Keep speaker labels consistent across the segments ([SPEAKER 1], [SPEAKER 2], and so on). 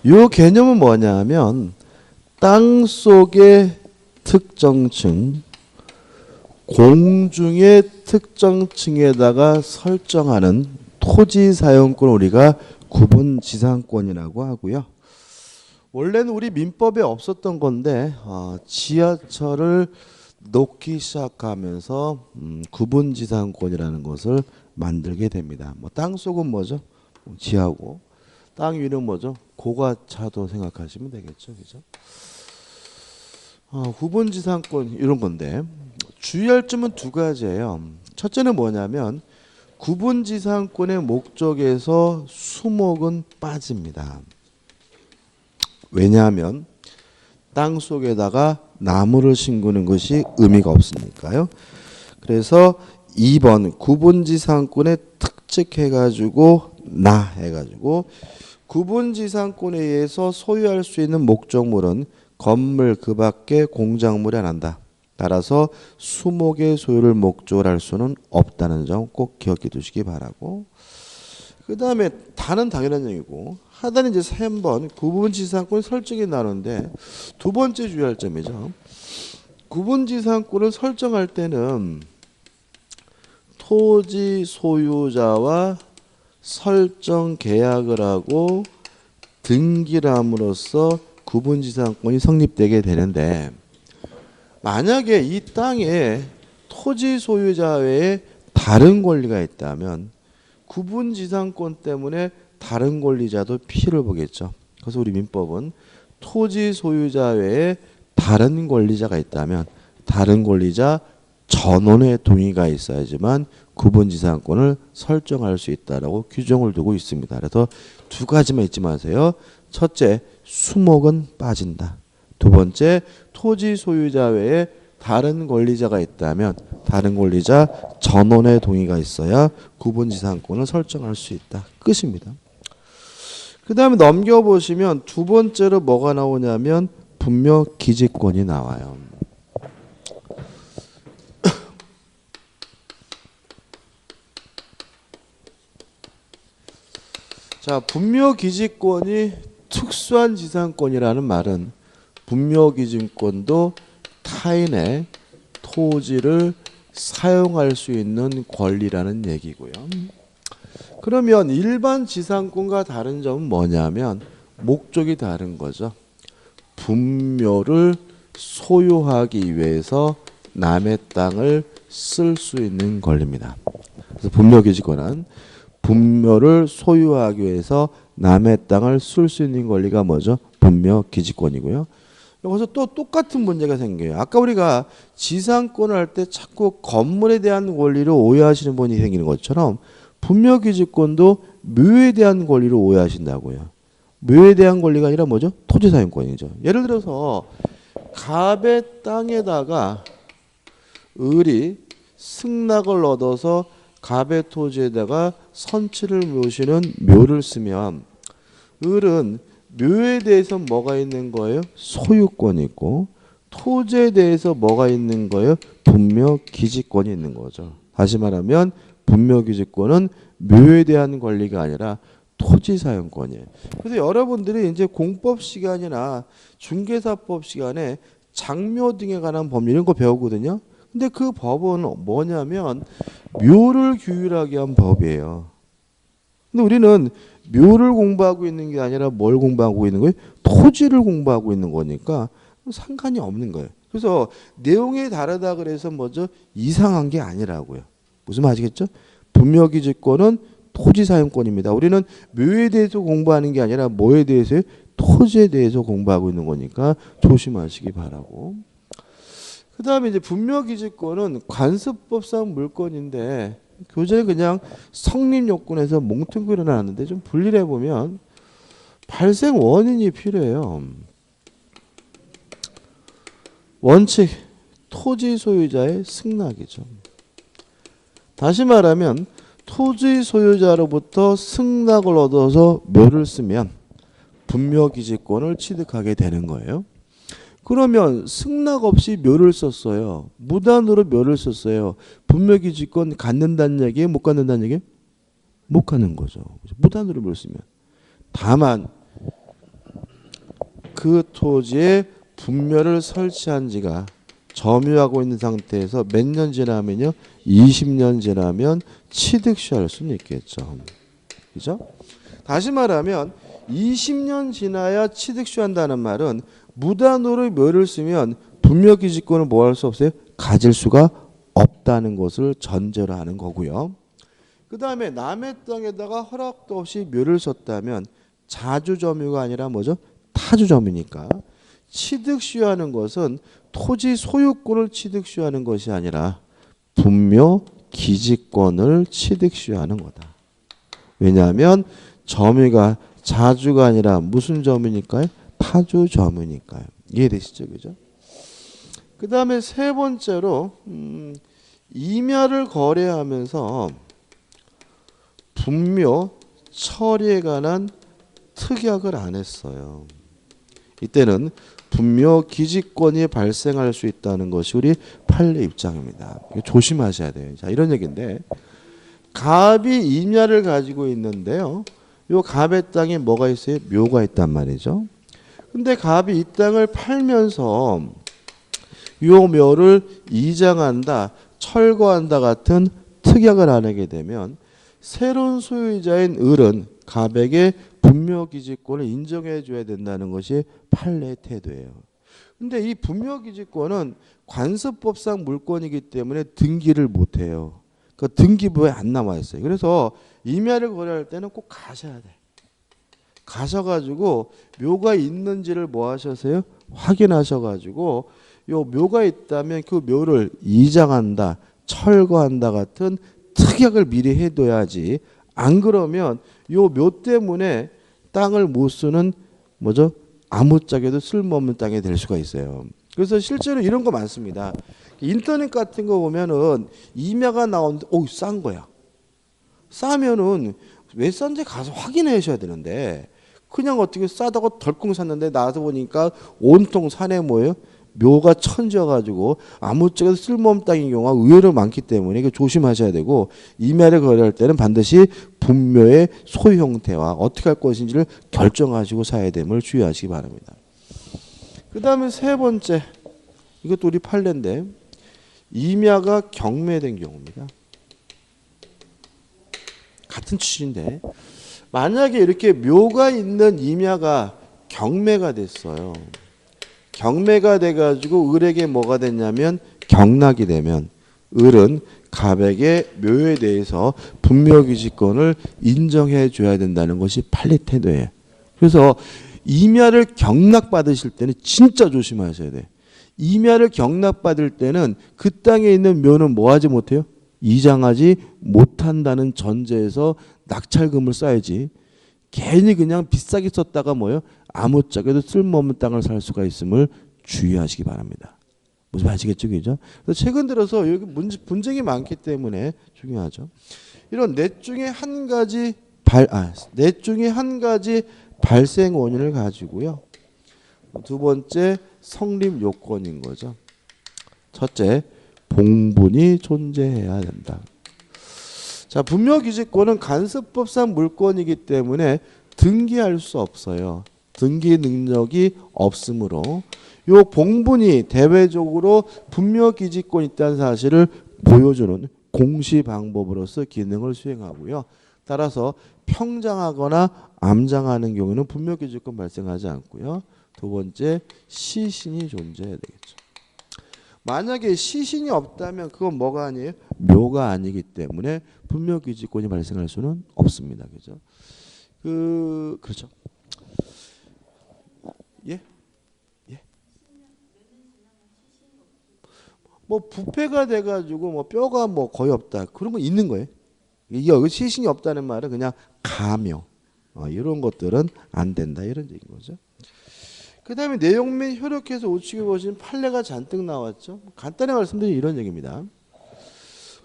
[SPEAKER 1] 이 개념은 뭐냐면 땅 속의 특정층, 공중의 특정층에다가 설정하는 토지 사용권을 우리가 구분지상권이라고 하고요. 원래는 우리 민법에 없었던 건데 지하철을 놓기 시작하면서 구분지상권이라는 것을 만들게 됩니다. 뭐 땅속은 뭐죠? 지하고, 땅 위는 뭐죠? 고가차도 생각하시면 되겠죠, 그죠? 구분지상권 이런 건데 주의할 점은 두 가지예요. 첫째는 뭐냐면 구분지상권의 목적에서 수목은 빠집니다. 왜냐하면 땅 속에다가 나무를 심는 것이 의미가 없으니까요. 그래서 2번 구분지상권에 특칙해가지고 해가지고 구분지상권에 의해서 소유할 수 있는 목적물은 건물 그 밖에 공작물이 안 한다. 따라서 수목의 소유를 목적으로 할 수는 없다는 점 꼭 기억해 두시기 바라고. 그 다음에 다는 당연한 얘기고 하다는 이제 3번 구분지상권 설정이 나오는데 두 번째 주의할 점이죠. 구분지상권을 설정할 때는 토지 소유자와 설정 계약을 하고 등기를 함으로써 구분지상권이 성립되게 되는데 만약에 이 땅에 토지 소유자 외에 다른 권리가 있다면 구분지상권 때문에 다른 권리자도 피해를 보겠죠. 그래서 우리 민법은 토지 소유자 외에 다른 권리자가 있다면 다른 권리자 전원의 동의가 있어야지만 구분지상권을 설정할 수 있다라고 규정을 두고 있습니다. 그래서 두 가지만 잊지 마세요. 첫째, 수목은 빠진다. 두 번째, 토지 소유자 외에 다른 권리자가 있다면 다른 권리자 전원의 동의가 있어야 구분지상권을 설정할 수 있다. 끝입니다. 그 다음에 넘겨보시면 두 번째로 뭐가 나오냐면 분묘기지권이 나와요. 자, 분묘기지권이 특수한 지상권이라는 말은 분묘기지권도 타인의 토지를 사용할 수 있는 권리라는 얘기고요. 그러면 일반 지상권과 다른 점은 뭐냐면 목적이 다른 거죠. 분묘를 소유하기 위해서 남의 땅을 쓸 수 있는 권리입니다. 그래서 분묘기지권은 분묘를 소유하기 위해서 남의 땅을 쓸 수 있는 권리가 뭐죠? 분묘기지권이고요. 여기서 또 똑같은 문제가 생겨요. 아까 우리가 지상권을 할 때 자꾸 건물에 대한 권리를 오해하시는 분이 생기는 것처럼 분묘기지권도 묘에 대한 권리를 오해하신다고요. 묘에 대한 권리가 아니라 뭐죠? 토지사용권이죠. 예를 들어서 갑의 땅에다가 을이 승낙을 얻어서 갑의 토지에다가 선치를 모시는 묘를 쓰면 을은 묘에 대해서 뭐가 있는 거예요? 소유권이 있고 토지에 대해서 뭐가 있는 거예요? 분묘기지권이 있는 거죠. 다시 말하면 분묘기지권은 묘에 대한 권리가 아니라 토지사용권이에요. 그래서 여러분들이 이제 공법 시간이나 중개사법 시간에 장묘 등에 관한 법률 이런 거 배우거든요. 근데 그 법은 뭐냐면 묘를 규율하게 한 법이에요. 근데 우리는 묘를 공부하고 있는 게 아니라 뭘 공부하고 있는 거예요? 토지를 공부하고 있는 거니까 상관이 없는 거예요. 그래서 내용이 다르다 그래서 뭐죠? 이상한 게 아니라고요. 무슨 말 아시겠죠? 분묘기지권은 토지사용권입니다. 우리는 묘에 대해서 공부하는 게 아니라 뭐에 대해서요? 토지에 대해서 공부하고 있는 거니까 조심하시기 바라고. 그 다음에 이제 분묘기지권은 관습법상 물건인데 교재는 그냥 성립요건에서 몽뚱그려 놨는데 좀 분리해 보면 발생 원인이 필요해요. 원칙 토지 소유자의 승낙이죠. 다시 말하면 토지 소유자로부터 승낙을 얻어서 묘를 쓰면 분묘기지권을 취득하게 되는 거예요. 그러면 승낙 없이 묘를 썼어요. 무단으로 묘를 썼어요. 분묘기지권 갖는다는 얘기예요? 못 갖는다는 얘기예요? 못 갖는 거죠. 무단으로 묘를 쓰면. 다만 그 토지에 분묘를 설치한 지가 점유하고 있는 상태에서 몇 년 지나면요? 20년 지나면 취득시할 수는 있겠죠. 그죠? 다시 말하면 20년 지나야 취득시한다는 말은 무단으로 묘를 쓰면 분묘기지권을 뭐 할 수 없어요? 가질 수가 없다는 것을 전제로 하는 거고요. 그 다음에 남의 땅에다가 허락도 없이 묘를 썼다면 자주점유가 아니라 뭐죠? 타주점유니까 취득시효하는 것은 토지 소유권을 취득시효하는 것이 아니라 분묘 기지권을 취득시효하는 거다. 왜냐하면 점유가 자주가 아니라 무슨 점유니까요? 타주점유니까요. 이해되시죠? 그죠? 그 다음에 세 번째로 임야를 거래하면서 분묘 처리에 관한 특약을 안 했어요. 이때는 분묘 기지권이 발생할 수 있다는 것이 우리 판례 입장입니다. 조심하셔야 돼요. 자, 이런 얘기인데 갑이 임야를 가지고 있는데요. 요 갑의 땅에 뭐가 있어요? 묘가 있단 말이죠. 근데 갑이 이 땅을 팔면서 요 묘를 이장한다, 철거한다 같은 특약을 안 하게 되면 새로운 소유자인 을은 갑에게 분묘기지권을 인정해 줘야 된다는 것이 판례의 태도예요. 근데 이 분묘기지권은 관습법상 물권이기 때문에 등기를 못해요. 그 등기부에 안 남아 있어요. 그래서 임야를 거래할 때는 꼭 가셔야 돼. 가셔가지고 묘가 있는지를 뭐 하셔서요? 확인하셔가지고 요 묘가 있다면 그 묘를 이장한다, 철거한다 같은 특약을 미리 해둬야지. 안 그러면 요 묘 때문에 땅을 못 쓰는 뭐죠? 아무짝에도 쓸모없는 땅이 될 수가 있어요. 그래서 실제로 이런 거 많습니다. 인터넷 같은 거 보면은 임야가 나오는데 싼 거야. 싸면은 왜 싼지 가서 확인하셔야 되는데 그냥 어떻게 싸다고 덜컹 샀는데 나와서 보니까 온통 산에 뭐예요? 묘가 천져가지고 아무짝에도 쓸모없는 땅인 경우가 의외로 많기 때문에 이거 조심하셔야 되고 임야를 거래할 때는 반드시 분묘의 소유 형태와 어떻게 할 것인지를 결정하시고 사야 됨을 주의하시기 바랍니다. 그 다음에 세 번째, 이것도 우리 판례인데 임야가 경매된 경우입니다. 같은 취지인데 만약에 이렇게 묘가 있는 임야가 경매가 됐어요. 경매가 돼가지고 을에게 뭐가 됐냐면 경락이 되면 을은 갑에게 묘에 대해서 분묘기지권을 인정해 줘야 된다는 것이 판례 태도예요. 그래서 임야를 경락받으실 때는 진짜 조심하셔야 돼. 임야를 경락받을 때는 그 땅에 있는 묘는 뭐 하지 못해요? 이장하지 못한다는 전제에서 낙찰금을 쌓아야지. 괜히 그냥 비싸게 썼다가 뭐요? 아무짝에도 쓸모없는 땅을 살 수가 있음을 주의하시기 바랍니다. 무슨 아시겠죠, 그죠? 그래서 최근 들어서 여기 분쟁이 많기 때문에 중요하죠. 이런 넷 중에 한 가지 발생 원인을 가지고요. 두 번째 성립 요건인 거죠. 첫째, 봉분이 존재해야 된다. 자, 분묘기지권은 간섭법상 물권이기 때문에 등기할 수 없어요. 등기 능력이 없으므로 요 봉분이 대외적으로 분묘기지권이 있다는 사실을 보여주는 공시 방법으로서 기능을 수행하고요. 따라서 평장하거나 암장하는 경우는 분묘기지권 발생하지 않고요. 두 번째, 시신이 존재해야 되겠죠. 만약에 시신이 없다면 그건 뭐가 아니에요? 묘가 아니기 때문에 분묘기지권이 발생할 수는 없습니다. 그죠? 그렇죠. 예? 예? 뭐 부패가 돼가지고 뭐 뼈가 뭐 거의 없다. 그런 거 있는 거예요. 여기 시신이 없다는 말은 그냥 가묘. 이런 것들은 안 된다. 이런 얘기인 거죠. 그 다음에 내용 및 효력해서 우측에 보시면 판례가 잔뜩 나왔죠. 간단히 말씀드리면 이런 얘기입니다.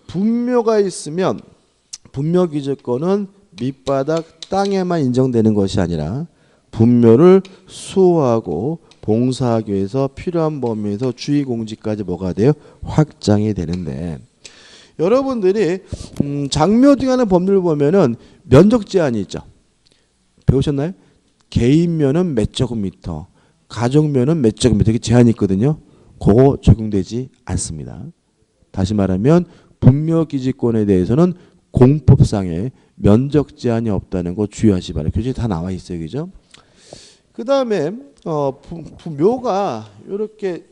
[SPEAKER 1] 분묘가 있으면 분묘기지권은 밑바닥 땅에만 인정되는 것이 아니라 분묘를 수호하고 봉사하기 위해서 필요한 범위에서 주의공지까지 뭐가 돼요? 확장이 되는데 여러분들이 장묘 등하는 법률을 보면은 면적 제한이 있죠. 배우셨나요? 개인묘는 몇 제곱미터, 가정면은 몇 제곱미터 이렇게 제한이 있거든요. 그거 적용되지 않습니다. 다시 말하면 분묘기지권에 대해서는 공법상의 면적 제한이 없다는 거 주의하시 바랍니다. 교재에 다 나와 있어요. 그죠? 그 다음에 묘가 이렇게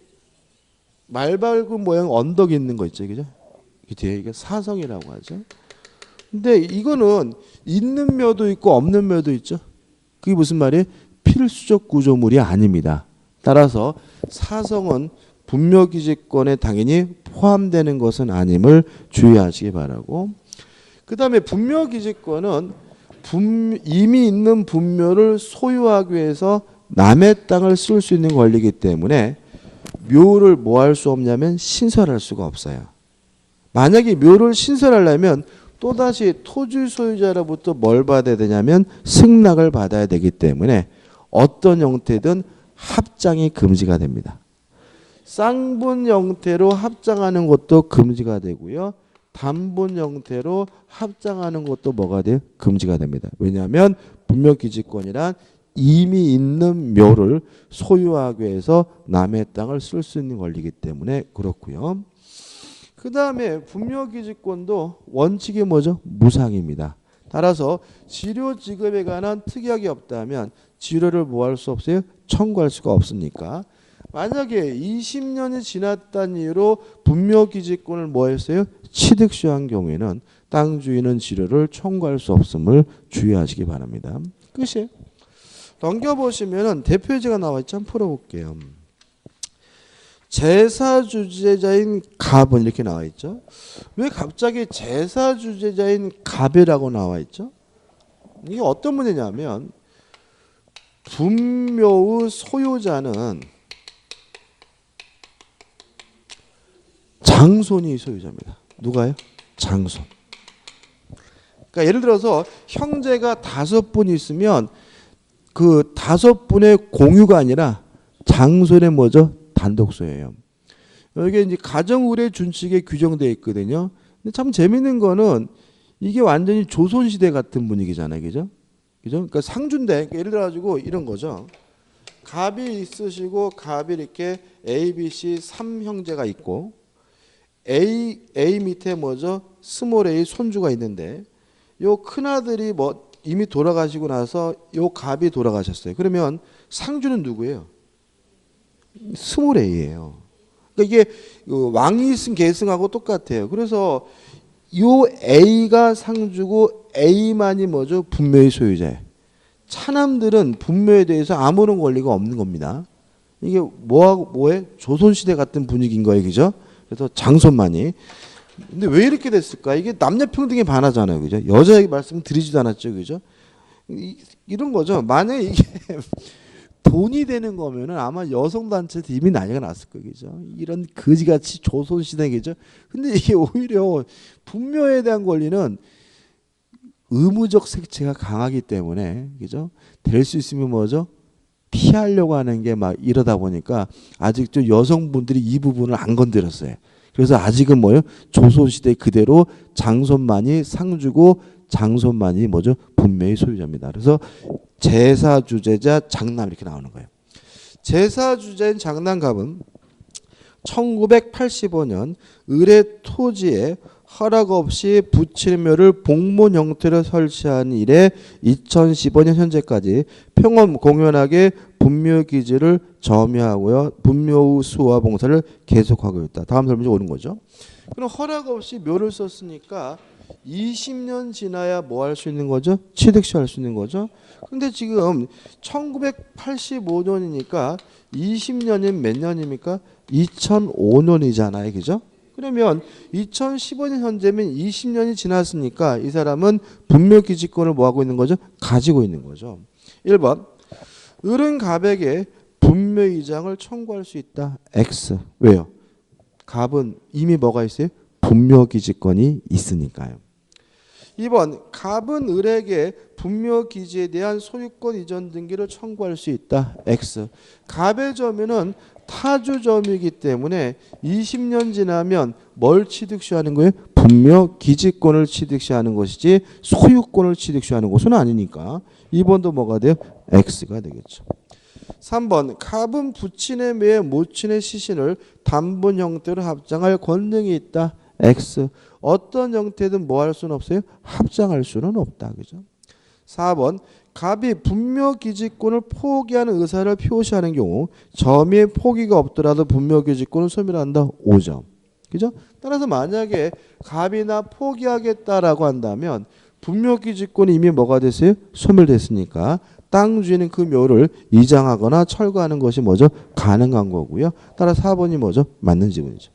[SPEAKER 1] 말발굽 모양 언덕이 있는 거 있죠. 그죠? 이 뒤에 이게 사성이라고 하죠. 근데 이거는 있는 묘도 있고 없는 묘도 있죠. 그게 무슨 말이에요? 필수적 구조물이 아닙니다. 따라서 사성은 분묘기지권에 당연히 포함되는 것은 아님을 주의하시기 바라고, 그 다음에 분묘기지권은 이미 있는 분묘를 소유하기 위해서 남의 땅을 쓸 수 있는 권리이기 때문에 묘를 뭐 할 수 없냐면 신설할 수가 없어요. 만약에 묘를 신설하려면 또다시 토지 소유자로부터 뭘 받아야 되냐면 승낙을 받아야 되기 때문에 어떤 형태든 합장이 금지가 됩니다. 쌍분 형태로 합장하는 것도 금지가 되고요. 단분 형태로 합장하는 것도 뭐가 돼요? 금지가 됩니다. 왜냐하면 분묘기지권이란 이미 있는 묘를 소유하기 위해서 남의 땅을 쓸 수 있는 권리이기 때문에 그렇고요. 그 다음에 분묘기지권도 원칙이 뭐죠? 무상입니다. 따라서 지료 지급에 관한 특약이 없다면 지료를 뭐 할 수 없어요? 청구할 수가 없으니까. 만약에 20년이 지났다는 이유로 분묘기지권을 뭐 했어요? 취득시한 경우에는 땅 주인은 지료를 청구할 수 없음을 주의하시기 바랍니다. 끝이에요. 넘겨보시면 대표제가 나와 있죠. 한번 풀어볼게요. 제사주재자인 갑은 이렇게 나와 있죠. 왜 갑자기 제사주재자인 갑이라고 나와 있죠? 이게 어떤 문제냐면 분묘의 소유자는 장손이 소유자입니다. 누가요? 장손. 그러니까 예를 들어서 형제가 5분 있으면 그 5분의 공유가 아니라 장손의 뭐죠? 단독 소유예요. 여기 이제 가정의례 준칙에 규정되어 있거든요. 근데 참 재밌는 거는 이게 완전히 조선시대 같은 분위기잖아요. 그죠? 그죠? 그러니까 상주인데, 그러니까 예를 들어 가지고 이런 거죠. 갑이 있으시고 갑이 이렇게 A, B, C 3형제가 있고 A 밑에 뭐죠? 스몰 a 손주가 있는데 요 큰아들이 뭐 이미 돌아가시고 나서 요 갑이 돌아가셨어요. 그러면 상주는 누구예요? 스몰 a예요. 그러니까 이게 왕이승 계승하고 똑같아요. 그래서 요 A가 상주고 A만이 뭐죠? 분묘의 소유자예요. 차남들은 분묘에 대해서 아무런 권리가 없는 겁니다. 이게 뭐해? 조선시대 같은 분위기인 거예요. 그죠? 그래서 장손만이. 근데 왜 이렇게 됐을까? 이게 남녀평등에 반하잖아요. 그죠? 여자에게 말씀 드리지도 않았죠. 그죠? 이런 거죠. 만약에 이게 돈이 되는 거면은 아마 여성단체에서 이미 난리가 났을 거예요. 그죠? 이런 거지같이 조선시대겠죠. 근데 이게 오히려 분묘에 대한 권리는 의무적 색채가 강하기 때문에, 그죠? 될 수 있으면 뭐죠? 피하려고 하는 게 막 이러다 보니까 아직도 여성분들이 이 부분을 안 건드렸어요. 그래서 아직은 뭐예요? 조선시대 그대로 장손만이 상주고 장손만이 뭐죠? 분묘의 소유자입니다. 그래서 제사주재자 장남 이렇게 나오는 거예요. 제사주재인 장남갑은 1985년 의뢰 토지에 허락 없이 부친묘를 복문 형태로 설치한 이래 2015년 현재까지 평원 공연하게 분묘기지를 점유하고요. 분묘 수와 봉사를 계속하고 있다. 다음 설명이 오는 거죠. 그럼 허락 없이 묘를 썼으니까 20년 지나야 뭐 할 수 있는 거죠? 취득시 할 수 있는 거죠. 근데 지금 1985년이니까 20년이면 몇 년입니까? 2005년이잖아요. 그죠? 그러면 2015년 현재면 20년이 지났으니까 이 사람은 분묘기지권을 뭐 하고 있는 거죠? 가지고 있는 거죠. 1번 을은 갑에게 분묘이장을 청구할 수 있다. X. 왜요? 갑은 이미 뭐가 있어요? 분묘기지권이 있으니까요. 2번 갑은 을에게 분묘기지에 대한 소유권 이전 등기를 청구할 수 있다. X. 갑의 점유는 타주 점유이기 때문에 20년 지나면 뭘 취득시하는 거예요? 분묘기지권을 취득시하는 것이지 소유권을 취득시하는 것은 아니니까 2번도 뭐가 돼요? X가 되겠죠. 3번 갑은 부친에 매해 모친의 시신을 단분 형태로 합장할 권능이 있다. X. 어떤 형태든 뭐 할 수는 없어요? 합장할 수는 없다. 그죠? 4번 갑이 분묘기지권을 포기하는 의사를 표시하는 경우 점의 포기가 없더라도 분묘기지권은 소멸한다. 5점. 그죠? 따라서 만약에 갑이나 포기하겠다라고 한다면 분묘기지권이 이미 뭐가 됐어요? 소멸됐으니까 땅 주인은 그 묘를 이장하거나 철거하는 것이 뭐죠? 가능한 거고요. 따라 4번이 뭐죠? 맞는 지문이죠.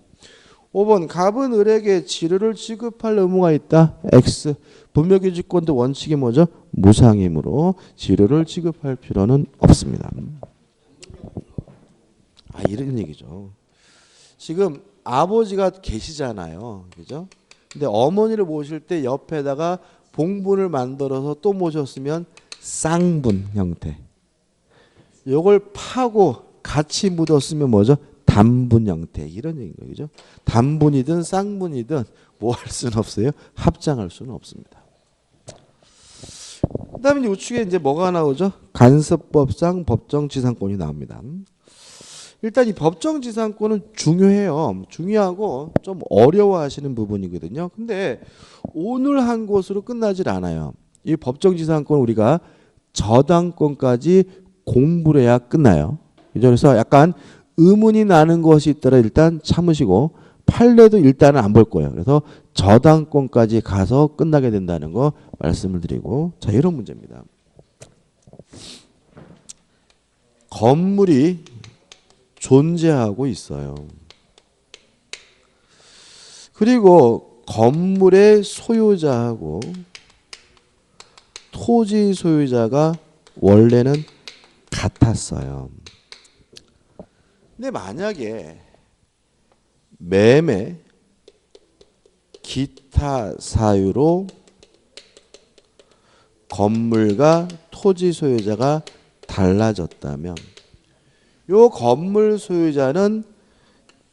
[SPEAKER 1] 5번 갑은 을에게 지르를 지급할 의무가 있다. X. 분묘기지권도 원칙이 뭐죠? 무상이므로 지르를 지급할 필요는 없습니다. 이런 얘기죠. 지금 아버지가 계시잖아요. 그죠? 근데 어머니를 모실 때 옆에다가 봉분을 만들어서 또 모셨으면 쌍분 형태. 요걸 파고 같이 묻었으면 뭐죠? 단분 형태. 이런 얘기인 거죠. 단분이든 쌍분이든 뭐 할 수는 없어요. 합장할 수는 없습니다. 그다음에 우측에 이제 뭐가 나오죠? 간섭법상 법정지상권이 나옵니다. 일단 이 법정지상권은 중요해요. 중요하고 좀 어려워하시는 부분이거든요. 근데 오늘 한 것으로 끝나질 않아요. 이 법정지상권 우리가 저당권까지 공부를 해야 끝나요. 그래서 약간 의문이 나는 것이 있더라 일단 참으시고 판례도 일단은 안 볼 거예요. 그래서 저당권까지 가서 끝나게 된다는 거 말씀을 드리고, 자, 이런 문제입니다. 건물이 존재하고 있어요. 그리고 건물의 소유자하고 토지 소유자가 원래는 같았어요. 근데 만약에 매매, 기타 사유로 건물과 토지 소유자가 달라졌다면 요 건물 소유자는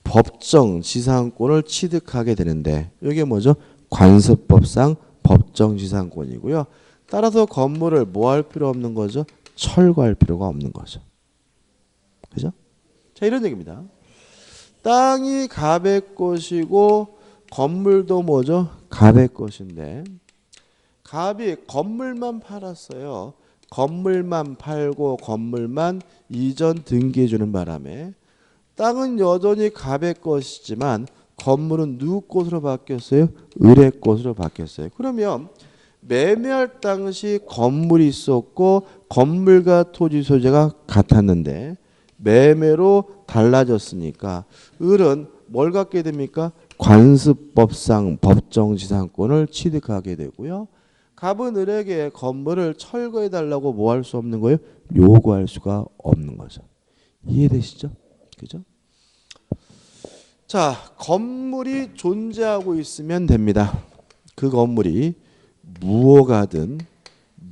[SPEAKER 1] 법정 지상권을 취득하게 되는데 이게 뭐죠? 관습법상 법정 지상권이고요. 따라서 건물을 뭐 할 필요 없는 거죠? 철거할 필요가 없는 거죠. 그죠? 자, 이런 얘기입니다. 땅이 갑의 것이고 건물도 뭐죠? 갑의 것인데 갑이 건물만 팔았어요. 건물만 팔고 건물만 이전 등기해 주는 바람에 땅은 여전히 갑의 것이지만 건물은 누구 것으로 바뀌었어요? 을의 것으로 바뀌었어요. 그러면 매매할 당시 건물이 있었고 건물과 토지 소재가 같았는데 매매로 달라졌으니까 을은 뭘 갖게 됩니까? 관습법상 법정지상권을 취득하게 되고요. 갑은 을에게 건물을 철거해 달라고 뭐 할 수 없는 거예요? 요구할 수가 없는 거죠. 이해되시죠? 그죠? 자, 건물이 존재하고 있으면 됩니다. 그 건물이 무허가든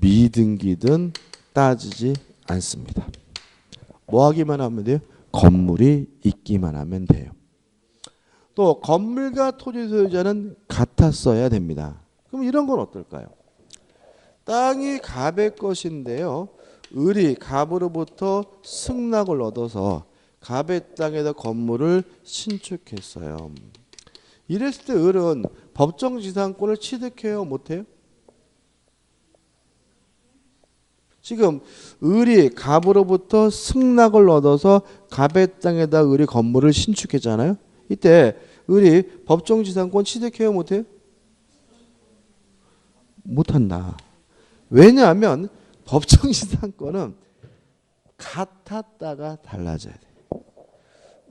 [SPEAKER 1] 미등기든 따지지 않습니다. 뭐 하기만 하면 돼요? 건물이 있기만 하면 돼요. 또 건물과 토지 소유자는 같았어야 됩니다. 그럼 이런 건 어떨까요? 땅이 갑의 것인데요. 을이 갑으로부터 승낙을 얻어서 갑의 땅에다 건물을 신축했어요. 이랬을 때 을은 법정지상권을 취득해요? 못해요? 지금 을이 갑으로부터 승낙을 얻어서 갑의 땅에다 을이 건물을 신축했잖아요. 이때 을이 법정지상권 취득해요? 못해요? 못한다. 왜냐하면 법정지상권은 같았다가 달라져야 돼요.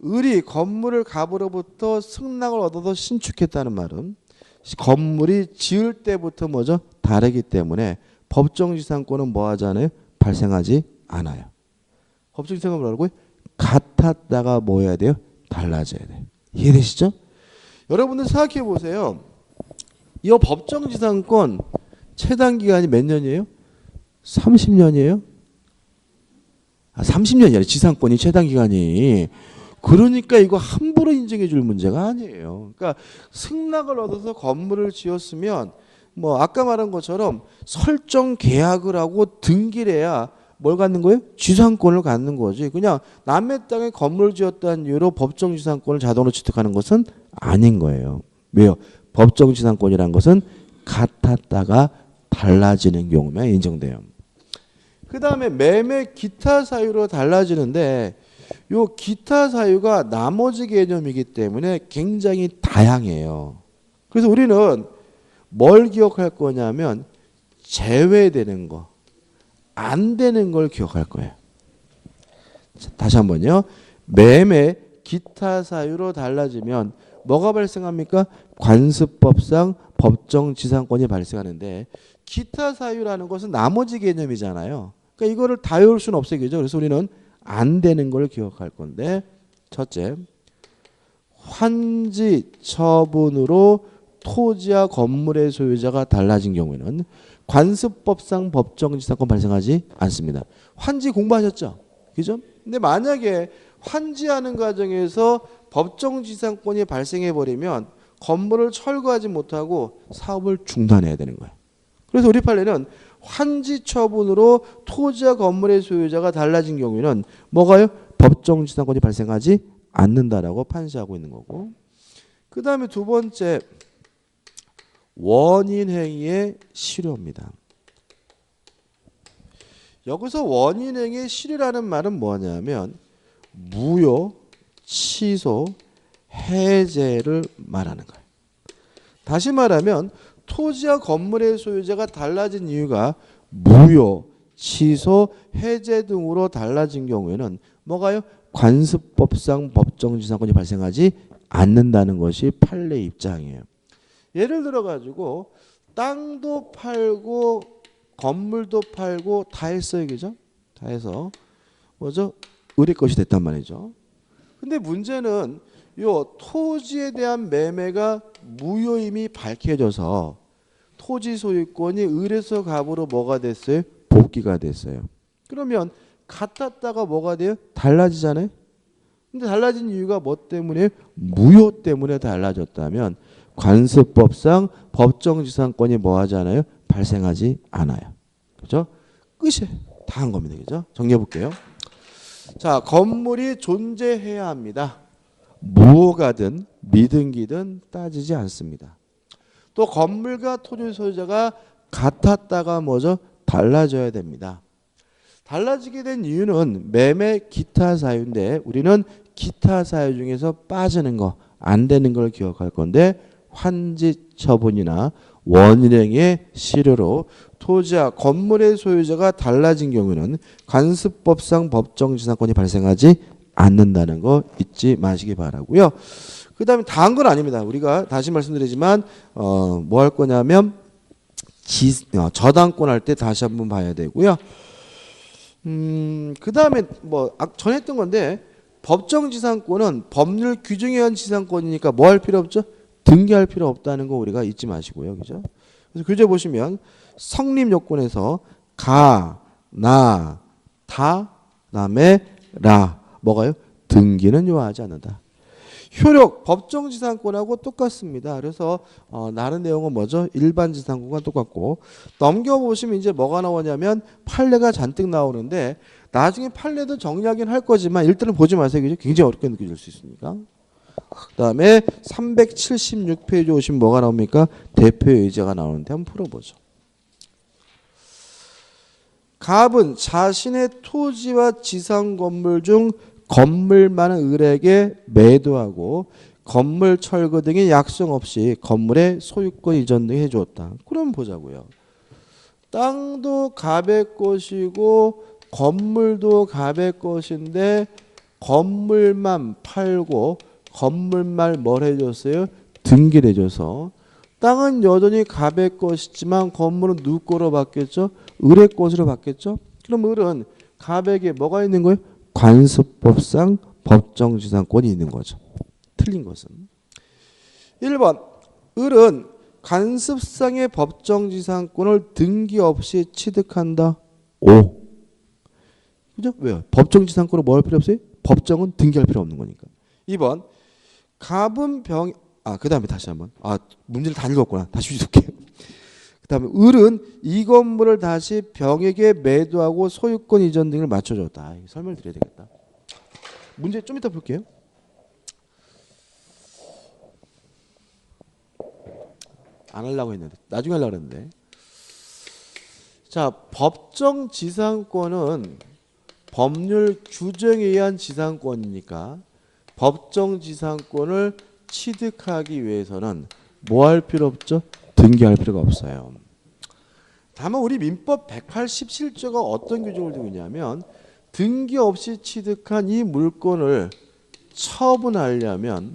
[SPEAKER 1] 을이 건물을 갑으로부터 승낙을 얻어서 신축했다는 말은 건물이 지을 때부터 뭐죠? 다르기 때문에 법정지상권은 뭐 하잖아요? 발생하지 않아요. 법정지상권은 뭐라고요? 같았다가 뭐 해야 돼요? 달라져야 돼요. 이해되시죠? 여러분들 생각해 보세요. 이 법정지상권 최단기간이 몇 년이에요? 30년이에요? 30년이 아니라 지상권이 최단기간이. 그러니까 이거 함부로 인정해 줄 문제가 아니에요. 그러니까 승낙을 얻어서 건물을 지었으면 뭐 아까 말한 것처럼 설정 계약을 하고 등기를 해야 뭘 갖는 거예요? 지상권을 갖는 거지. 그냥 남의 땅에 건물 지었다는 이유로 법정 지상권을 자동으로 취득하는 것은 아닌 거예요. 왜요? 법정 지상권이란 것은 같았다가 달라지는 경우만 인정돼요. 그 다음에 매매 기타 사유로 달라지는데 요 기타 사유가 나머지 개념이기 때문에 굉장히 다양해요. 그래서 우리는 뭘 기억할 거냐면 제외되는 거, 안 되는 걸 기억할 거예요. 자, 다시 한번요. 매매 기타 사유로 달라지면 뭐가 발생합니까? 관습법상 법정 지상권이 발생하는데 기타 사유라는 것은 나머지 개념이잖아요. 그러니까 이거를 다 외울 수는 없어요. 그죠? 그래서 우리는 안 되는 걸 기억할 건데 첫째, 환지 처분으로 토지와 건물의 소유자가 달라진 경우에는 관습법상 법정지상권 발생하지 않습니다. 환지 공부하셨죠? 그죠? 근데 만약에 환지하는 과정에서 법정지상권이 발생해버리면 건물을 철거하지 못하고 사업을 중단해야 되는 거예요. 그래서 우리 판례는 환지 처분으로 토지와 건물의 소유자가 달라진 경우에는 뭐가요? 법정지상권이 발생하지 않는다라고 판시하고 있는 거고. 그 다음에 두 번째, 원인행위의 실효입니다. 여기서 원인행위의 실효라는 말은 뭐냐면 무효, 취소, 해제를 말하는 거예요. 다시 말하면 토지와 건물의 소유자가 달라진 이유가 무효, 취소, 해제 등으로 달라진 경우에는 뭐가요? 관습법상 법정지상권이 발생하지 않는다는 것이 판례 입장이에요. 예를 들어 가지고 땅도 팔고 건물도 팔고 다 했어요. 그죠? 다 해서 뭐죠? 의뢰 것이 됐단 말이죠. 근데 문제는 요 토지에 대한 매매가 무효임이 밝혀져서 토지 소유권이 의뢰서 갑으로 뭐가 됐어요? 복귀가 됐어요. 그러면 같았다가 뭐가 돼요? 달라지잖아요. 근데 달라진 이유가 뭐 때문에? 무효 때문에 달라졌다면 관습법상 법정지상권이 뭐 하잖아요? 발생하지 않아요. 그죠? 끝이에요. 다 한 겁니다. 그죠? 정리해 볼게요. 자, 건물이 존재해야 합니다. 무효가든 미등기든 따지지 않습니다. 또 건물과 토지 소유자가 같았다가 뭐죠? 달라져야 됩니다. 달라지게 된 이유는 매매 기타 사유인데 우리는 기타 사유 중에서 빠지는 거, 안 되는 걸 기억할 건데 환지 처분이나 원인행위의 실효로 토지와 건물의 소유자가 달라진 경우는 관습법상 법정지상권이 발생하지 않는다는 거 잊지 마시기 바라고요. 그 다음에 다 한 건 아닙니다. 우리가 다시 말씀드리지만 뭐 할 거냐면 저당권 할 때 다시 한번 봐야 되고요. 그 다음에 뭐 전에 했던 건데 법정지상권은 법률 규정에 의한 지상권이니까 뭐 할 필요 없죠? 등기할 필요 없다는 거 우리가 잊지 마시고요. 그죠? 그래서 교재 보시면 성립 요건에서 가, 나, 다, 그다음에 라 뭐가요? 등기는 요하지 않는다. 효력 법정지상권하고 똑같습니다. 그래서 나눈 내용은 뭐죠? 일반지상권과 똑같고 넘겨보시면 이제 뭐가 나오냐면 판례가 잔뜩 나오는데 나중에 판례도 정리하긴 할 거지만 일단은 보지 마세요. 굉장히 어렵게 느껴질 수 있으니까. 그 다음에 376페이지 오시면 뭐가 나옵니까? 대표의제가 나오는데 한번 풀어보죠. 갑은 자신의 토지와 지상 건물 중 건물만은 을에게 매도하고 건물 철거 등의 약속 없이 건물의 소유권 이전 등 해주었다. 그럼 보자고요. 땅도 갑의 것이고 건물도 갑의 것인데 건물만 팔고 건물만 뭘 해줬어요? 등기를 해줘서 땅은 여전히 갑의 것이지만 건물은 누구 거로 바뀌었죠? 을의 것으로 바뀌었죠? 그럼 을은 갑에게 뭐가 있는 거예요? 관습법상 법정지상권이 있는 거죠. 틀린 것은 1번 을은 관습상의 법정지상권을 등기 없이 취득한다. O. 그죠? 왜요? 법정지상권을 뭐 할 필요 없어요? 법정은 등기할 필요 없는 거니까. 2번 갑은 그 다음에 다시 한번 문제를 다 읽었구나. 다시 줄게요. 그다음에 을은 이 건물을 다시 병에게 매도하고 소유권 이전 등을 맞춰줬다. 설명을 드려야 되겠다. 문제 좀 이따 볼게요. 안 하려고 했는데 나중에 하려고 했는데. 자, 법정 지상권은 법률 규정에 의한 지상권이니까 법정 지상권을 취득하기 위해서는 뭐 할 필요 없죠? 등기할 필요가 없어요. 다만 우리 민법 187조가 어떤 규정을 두고 있냐면 등기 없이 취득한 이 물건을 처분하려면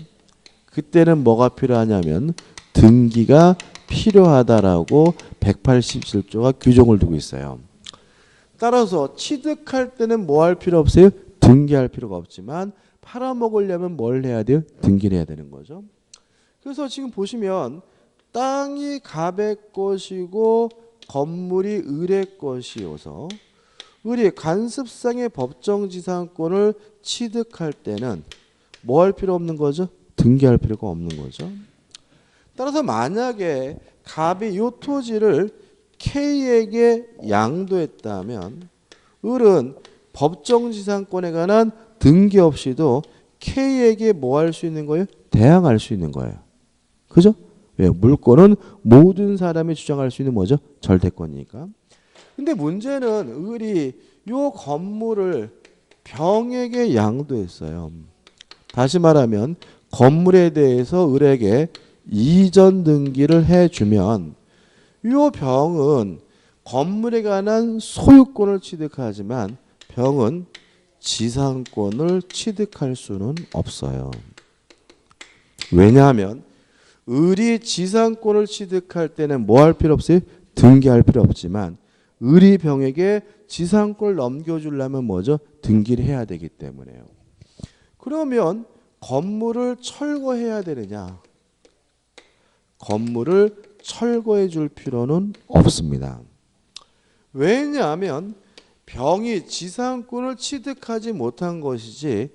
[SPEAKER 1] 그때는 뭐가 필요하냐면 등기가 필요하다라고 187조가 규정을 두고 있어요. 따라서 취득할 때는 뭐 할 필요 없어요? 등기할 필요가 없지만 팔아먹으려면 뭘 해야 돼요? 등기를 해야 되는 거죠. 그래서 지금 보시면 땅이 갑의 것이고 건물이 을의 것이어서 을이 관습상의 법정지상권을 취득할 때는 뭐 할 필요 없는 거죠? 등기할 필요가 없는 거죠. 따라서 만약에 갑이 이 토지를 K에게 양도했다면 을은 법정지상권에 관한 등기 없이도 K에게 뭐 할 수 있는 거예요? 대항할 수 있는 거예요. 그죠? 왜? 물권은 모든 사람이 주장할 수 있는 뭐죠? 절대권이니까. 근데 문제는 을이 요 건물을 병에게 양도했어요. 다시 말하면 건물에 대해서 을에게 이전 등기를 해주면 요 병은 건물에 관한 소유권을 취득하지만 병은 지상권을 취득할 수는 없어요. 왜냐하면 을이 지상권을 취득할 때는 뭐 할 필요 없어요? 등기할 필요 없지만 을이 병에게 지상권을 넘겨주려면 뭐죠? 등기를 해야 되기 때문에요. 그러면 건물을 철거해야 되느냐? 건물을 철거해 줄 필요는 없습니다. 왜냐하면 병이 지상권을 취득하지 못한 것이지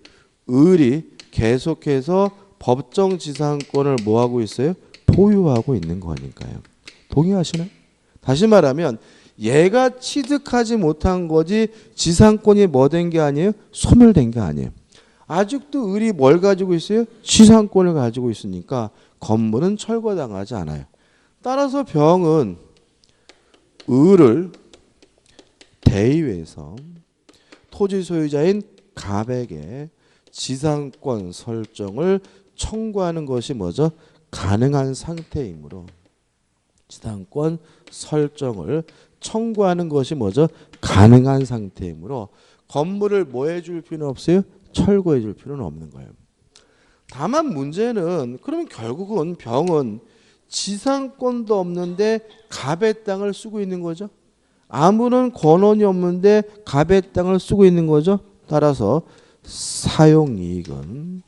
[SPEAKER 1] 을이 계속해서 법정 지상권을 뭐하고 있어요? 보유하고 있는 거니까요. 동의하시나요? 다시 말하면 얘가 취득하지 못한 거지 지상권이 뭐 된 게 아니에요? 소멸된 게 아니에요. 아직도 을이 뭘 가지고 있어요? 지상권을 가지고 있으니까 건물은 철거당하지 않아요. 따라서 병은 을을 대의해서 토지 소유자인 갑에게 지상권 설정을 청구하는 것이 뭐죠? 가능한 상태이므로 지상권 설정을 청구하는 것이 뭐죠? 가능한 상태이므로 건물을 뭐 해줄 필요는 없어요? 철거해 줄 필요는 없는 거예요. 다만 문제는 그러면 결국은 병은 지상권도 없는데 갑의 땅을 쓰고 있는 거죠. 아무런 권한이 없는데 갑의 땅을 쓰고 있는 거죠. 따라서 사용이익은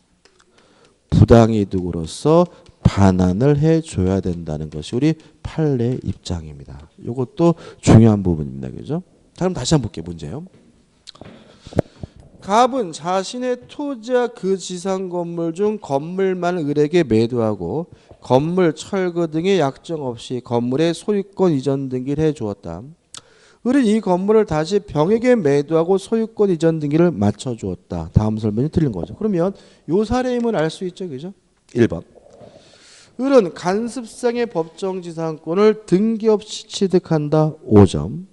[SPEAKER 1] 부당이득으로서 반환을 해줘야 된다는 것이 우리 판례 입장입니다. 이것도 중요한 부분입니다. 그죠? 자, 그럼 다시 한번 볼게요. 문제요. 갑은 자신의 토지와 그 지상 건물 중 건물만 을에게 매도하고 건물 철거 등의 약정 없이 건물의 소유권 이전 등기를 해주었다. 을은 이 건물을 다시 병에게 매도하고 소유권 이전 등기를 맞춰주었다. 다음 설명이 틀린 거죠. 그러면 요 사례임을 알 수 있죠. 그죠? 1번. 을은 간습상의 법정지상권을 등기 없이 취득한다. 5점.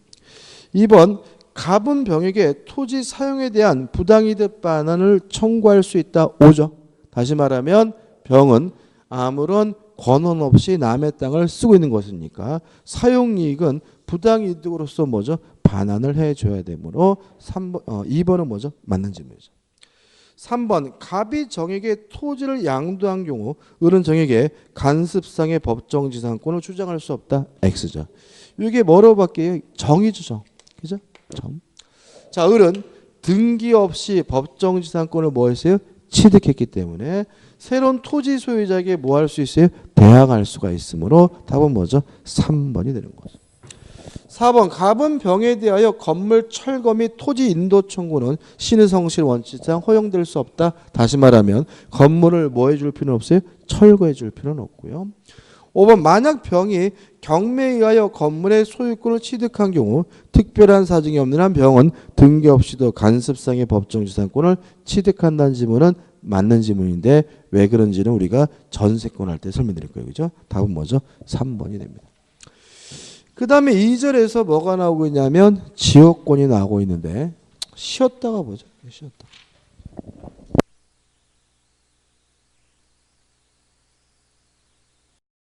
[SPEAKER 1] 2번. 갑은 병에게 토지 사용에 대한 부당이득 반환을 청구할 수 있다. 5점. 다시 말하면 병은 아무런 권한 없이 남의 땅을 쓰고 있는 것이니까 사용이익은 부당이득으로서 뭐죠? 반환을 해줘야 되므로 2번은 뭐죠? 맞는 질문이죠. 3번 갑이 정에게 토지를 양도한 경우 을은 정에게 간습상의 법정지상권을 주장할 수 없다. X죠. 이게 뭐로 바뀌어요? 정이죠. 정. 그죠? 정. 자, 을은 등기 없이 법정지상권을 뭐 했어요? 취득했기 때문에 새로운 토지 소유자에게 뭐 할 수 있어요? 대항할 수가 있으므로 답은 뭐죠? 3번이 되는 거죠. 4번 갑은 병에 대하여 건물 철거 및 토지 인도 청구는 신의 성실 원칙상 허용될 수 없다. 다시 말하면 건물을 뭐 해줄 필요는 없어요? 철거해 줄 필요는 없고요. 5번 만약 병이 경매에 의하여 건물의 소유권을 취득한 경우 특별한 사정이 없는 한 병은 등기 없이도 간섭상의 법정지상권을 취득한다는 지문은 맞는 지문인데 왜 그런지는 우리가 전세권 할 때 설명드릴 거예요. 그죠? 답은 뭐죠? 3번이 됩니다. 그 다음에 2절에서 뭐가 나오고 있냐면 지역권이 나오고 있는데 쉬었다가 보죠. 쉬었다.